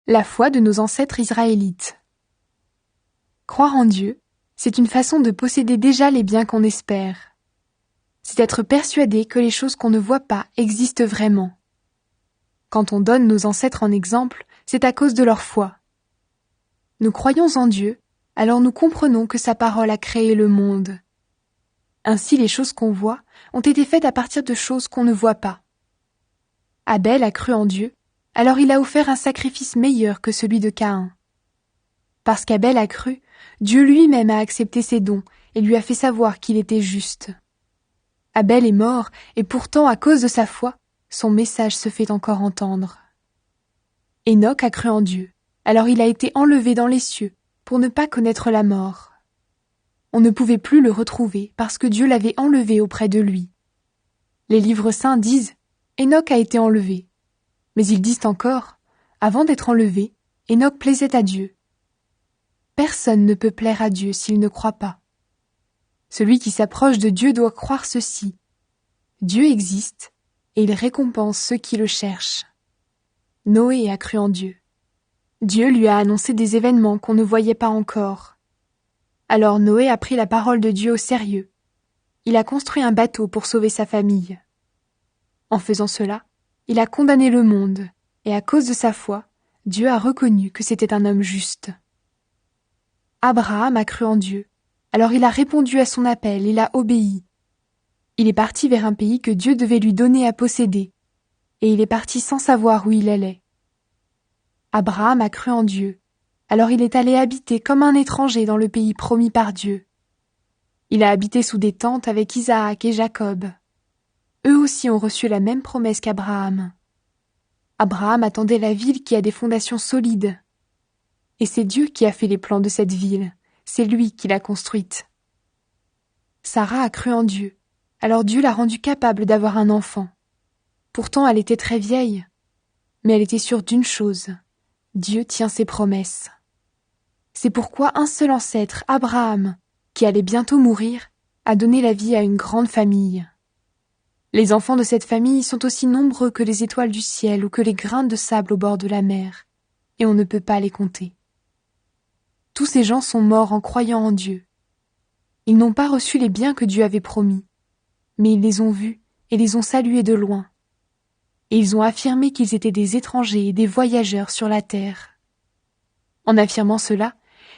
La foi de nos ancêtres israélites. Croire en Dieu, c'est une façon de posséder déjà les biens qu'on espère. C'est être persuadé que les choses qu'on ne voit pas existent vraiment. Quand on donne nos ancêtres en exemple, c'est à cause de leur foi. Nous croyons en Dieu, alors nous comprenons que sa parole a créé le monde. Ainsi, les choses qu'on voit ont été faites à partir de choses qu'on ne voit pas. Abel a cru en Dieu, alors il a offert un sacrifice meilleur que celui de Caïn. Parce qu'Abel a cru, Dieu lui-même a accepté ses dons et lui a fait savoir qu'il était juste. Abel est mort, et pourtant, à cause de sa foi, son message se fait encore entendre. Enoch a cru en Dieu, alors il a été enlevé dans les cieux pour ne pas connaître la mort. On ne pouvait plus le retrouver parce que Dieu l'avait enlevé auprès de lui. Les livres saints disent « Enoch a été enlevé ». Mais ils disent encore « Avant d'être enlevé, Enoch plaisait à Dieu ». Personne ne peut plaire à Dieu s'il ne croit pas. Celui qui s'approche de Dieu doit croire ceci. Dieu existe et il récompense ceux qui le cherchent. Noé a cru en Dieu. Dieu lui a annoncé des événements qu'on ne voyait pas encore. Alors Noé a pris la parole de Dieu au sérieux. Il a construit un bateau pour sauver sa famille. En faisant cela, il a condamné le monde, et à cause de sa foi, Dieu a reconnu que c'était un homme juste. Abraham a cru en Dieu, alors il a répondu à son appel, il a obéi. Il est parti vers un pays que Dieu devait lui donner à posséder, et il est parti sans savoir où il allait. Abraham a cru en Dieu, alors il est allé habiter comme un étranger dans le pays promis par Dieu. Il a habité sous des tentes avec Isaac et Jacob. Eux aussi ont reçu la même promesse qu'Abraham. Abraham attendait la ville qui a des fondations solides. Et c'est Dieu qui a fait les plans de cette ville, c'est lui qui l'a construite. Sarah a cru en Dieu, alors Dieu l'a rendue capable d'avoir un enfant. Pourtant elle était très vieille, mais elle était sûre d'une chose, Dieu tient ses promesses. C'est pourquoi un seul ancêtre, Abraham, qui allait bientôt mourir, a donné la vie à une grande famille. Les enfants de cette famille sont aussi nombreux que les étoiles du ciel ou que les grains de sable au bord de la mer, et on ne peut pas les compter. Tous ces gens sont morts en croyant en Dieu. Ils n'ont pas reçu les biens que Dieu avait promis, mais ils les ont vus et les ont salués de loin. Et ils ont affirmé qu'ils étaient des étrangers et des voyageurs sur la terre. En affirmant cela,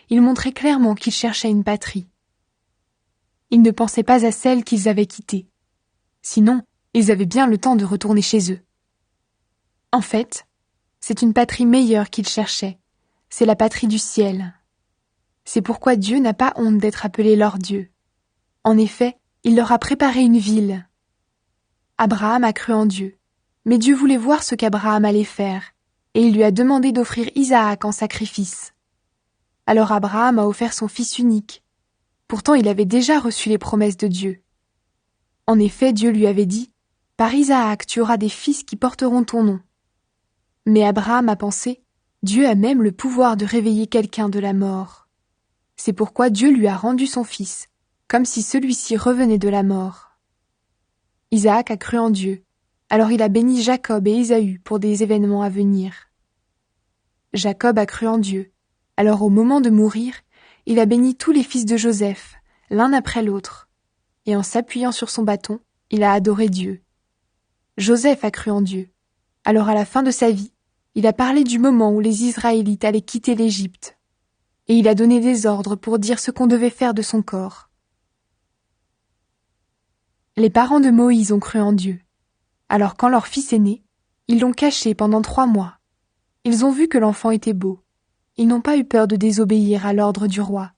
ils montraient clairement qu'ils cherchaient une patrie. Ils ne pensaient pas à celle qu'ils avaient quittée. Sinon, ils avaient bien le temps de retourner chez eux. En fait, c'est une patrie meilleure qu'ils cherchaient. C'est la patrie du ciel. C'est pourquoi Dieu n'a pas honte d'être appelé leur Dieu. En effet, il leur a préparé une ville. Abraham a cru en Dieu, mais Dieu voulait voir ce qu'Abraham allait faire, et il lui a demandé d'offrir Isaac en sacrifice. Alors Abraham a offert son fils unique. Pourtant il avait déjà reçu les promesses de Dieu. En effet, Dieu lui avait dit « Par Isaac tu auras des fils qui porteront ton nom ». Mais Abraham a pensé « Dieu a même le pouvoir de réveiller quelqu'un de la mort ». C'est pourquoi Dieu lui a rendu son fils, comme si celui-ci revenait de la mort. Isaac a cru en Dieu, alors il a béni Jacob et Ésaü pour des événements à venir. Jacob a cru en Dieu, alors au moment de mourir, il a béni tous les fils de Joseph, l'un après l'autre. Et en s'appuyant sur son bâton, il a adoré Dieu. Joseph a cru en Dieu. Alors à la fin de sa vie, il a parlé du moment où les Israélites allaient quitter l'Égypte. Et il a donné des ordres pour dire ce qu'on devait faire de son corps. Les parents de Moïse ont cru en Dieu. Alors quand leur fils est né, ils l'ont caché pendant 3 mois. Ils ont vu que l'enfant était beau. Ils n'ont pas eu peur de désobéir à l'ordre du roi.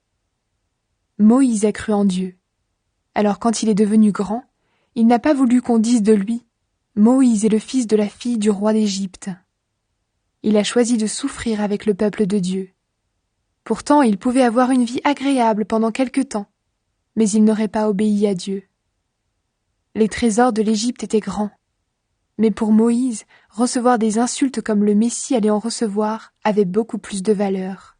Moïse a cru en Dieu. Alors quand il est devenu grand, il n'a pas voulu qu'on dise de lui « Moïse est le fils de la fille du roi d'Égypte ». Il a choisi de souffrir avec le peuple de Dieu. Pourtant, il pouvait avoir une vie agréable pendant quelque temps, mais il n'aurait pas obéi à Dieu. Les trésors de l'Égypte étaient grands, mais pour Moïse, recevoir des insultes comme le Messie allait en recevoir avait beaucoup plus de valeur.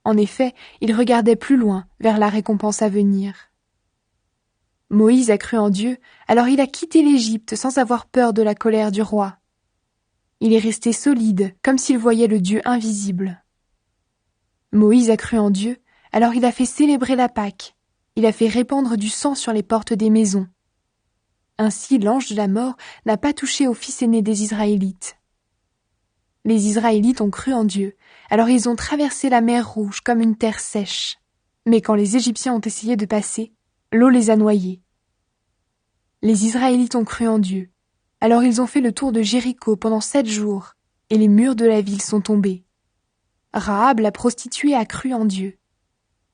En effet, il regardait plus loin, vers la récompense à venir. Moïse a cru en Dieu, alors il a quitté l'Égypte sans avoir peur de la colère du roi. Il est resté solide, comme s'il voyait le Dieu invisible. Moïse a cru en Dieu, alors il a fait célébrer la Pâque. Il a fait répandre du sang sur les portes des maisons. Ainsi, l'ange de la mort n'a pas touché au fils aîné des Israélites. Les Israélites ont cru en Dieu, alors ils ont traversé la mer Rouge comme une terre sèche. Mais quand les Égyptiens ont essayé de passer, l'eau les a noyés. Les Israélites ont cru en Dieu, alors ils ont fait le tour de Jéricho pendant 7 jours, et les murs de la ville sont tombés. Rahab, la prostituée, a cru en Dieu.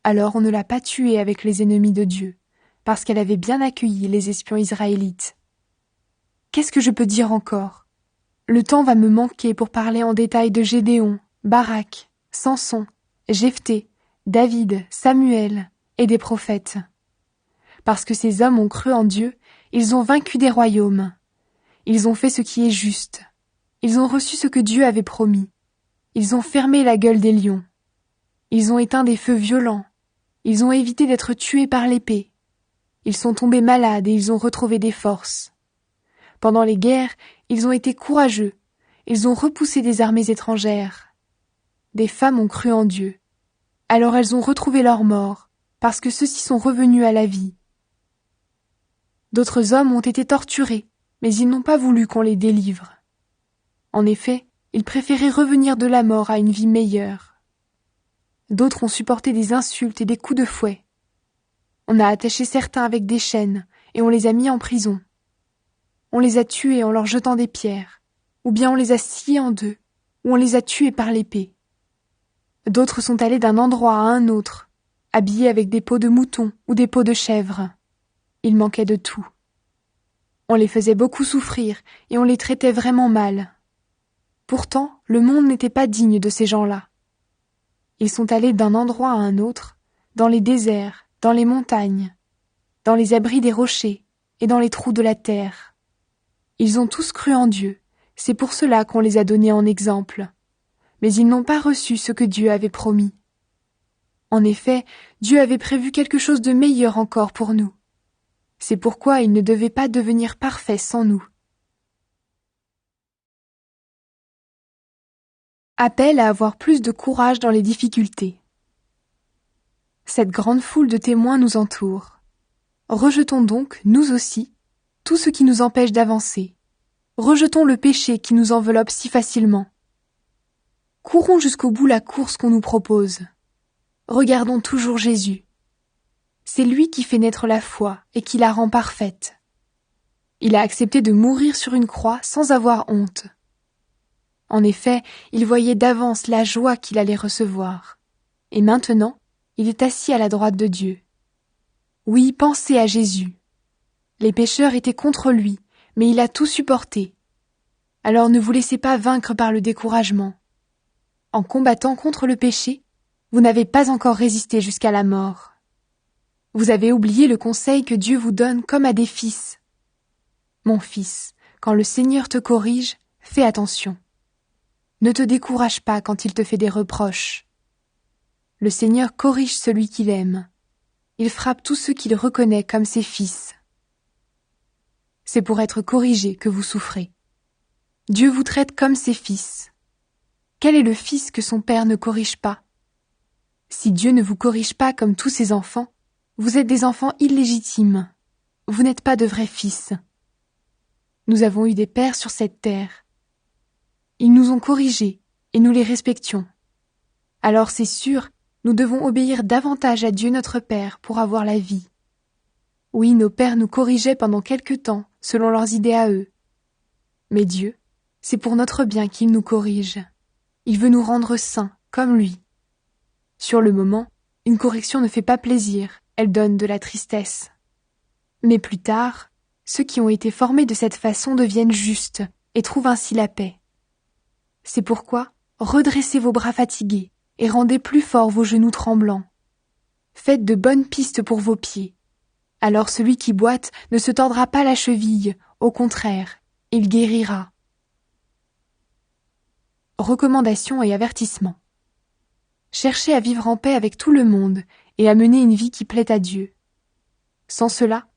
Alors on ne l'a pas tuée avec les ennemis de Dieu, parce qu'elle avait bien accueilli les espions israélites. Qu'est-ce que je peux dire encore ? Le temps va me manquer pour parler en détail de Gédéon, Barak, Samson, Jephthé, David, Samuel et des prophètes. Parce que ces hommes ont cru en Dieu, ils ont vaincu des royaumes. Ils ont fait ce qui est juste. Ils ont reçu ce que Dieu avait promis. Ils ont fermé la gueule des lions. Ils ont éteint des feux violents. Ils ont évité d'être tués par l'épée. Ils sont tombés malades et ils ont retrouvé des forces. Pendant les guerres, ils ont été courageux. Ils ont repoussé des armées étrangères. Des femmes ont cru en Dieu. Alors elles ont retrouvé leurs morts, parce que ceux-ci sont revenus à la vie. D'autres hommes ont été torturés, mais ils n'ont pas voulu qu'on les délivre. En effet, ils préféraient revenir de la mort à une vie meilleure. D'autres ont supporté des insultes et des coups de fouet. On a attaché certains avec des chaînes et on les a mis en prison. On les a tués en leur jetant des pierres, ou bien on les a sciés en deux, ou on les a tués par l'épée. D'autres sont allés d'un endroit à un autre, habillés avec des peaux de mouton ou des peaux de chèvre. Il manquait de tout. On les faisait beaucoup souffrir et on les traitait vraiment mal. Pourtant, le monde n'était pas digne de ces gens-là. Ils sont allés d'un endroit à un autre, dans les déserts, dans les montagnes, dans les abris des rochers et dans les trous de la terre. Ils ont tous cru en Dieu, c'est pour cela qu'on les a donnés en exemple. Mais ils n'ont pas reçu ce que Dieu avait promis. En effet, Dieu avait prévu quelque chose de meilleur encore pour nous. C'est pourquoi ils ne devaient pas devenir parfaits sans nous. Appel à avoir plus de courage dans les difficultés. Cette grande foule de témoins nous entoure. Rejetons donc, nous aussi, tout ce qui nous empêche d'avancer. Rejetons le péché qui nous enveloppe si facilement. Courons jusqu'au bout la course qu'on nous propose. Regardons toujours Jésus. C'est lui qui fait naître la foi et qui la rend parfaite. Il a accepté de mourir sur une croix sans avoir honte. En effet, il voyait d'avance la joie qu'il allait recevoir. Et maintenant, il est assis à la droite de Dieu. Oui, pensez à Jésus. Les pécheurs étaient contre lui, mais il a tout supporté. Alors ne vous laissez pas vaincre par le découragement. En combattant contre le péché, vous n'avez pas encore résisté jusqu'à la mort. Vous avez oublié le conseil que Dieu vous donne comme à des fils. Mon fils, quand le Seigneur te corrige, fais attention. Ne te décourage pas quand il te fait des reproches. Le Seigneur corrige celui qu'il aime. Il frappe tous ceux qu'il reconnaît comme ses fils. C'est pour être corrigé que vous souffrez. Dieu vous traite comme ses fils. Quel est le fils que son père ne corrige pas? Si Dieu ne vous corrige pas comme tous ses enfants, vous êtes des enfants illégitimes. Vous n'êtes pas de vrais fils. Nous avons eu des pères sur cette terre. Ils nous ont corrigés et nous les respections. Alors c'est sûr, nous devons obéir davantage à Dieu notre Père pour avoir la vie. Oui, nos pères nous corrigeaient pendant quelque temps, selon leurs idées à eux. Mais Dieu, c'est pour notre bien qu'il nous corrige. Il veut nous rendre saints, comme lui. Sur le moment, une correction ne fait pas plaisir, elle donne de la tristesse. Mais plus tard, ceux qui ont été formés de cette façon deviennent justes et trouvent ainsi la paix. C'est pourquoi, redressez vos bras fatigués et rendez plus forts vos genoux tremblants. Faites de bonnes pistes pour vos pieds. Alors celui qui boite ne se tordra pas la cheville, au contraire, il guérira. Recommandations et avertissements. Cherchez à vivre en paix avec tout le monde et à mener une vie qui plaît à Dieu. Sans cela,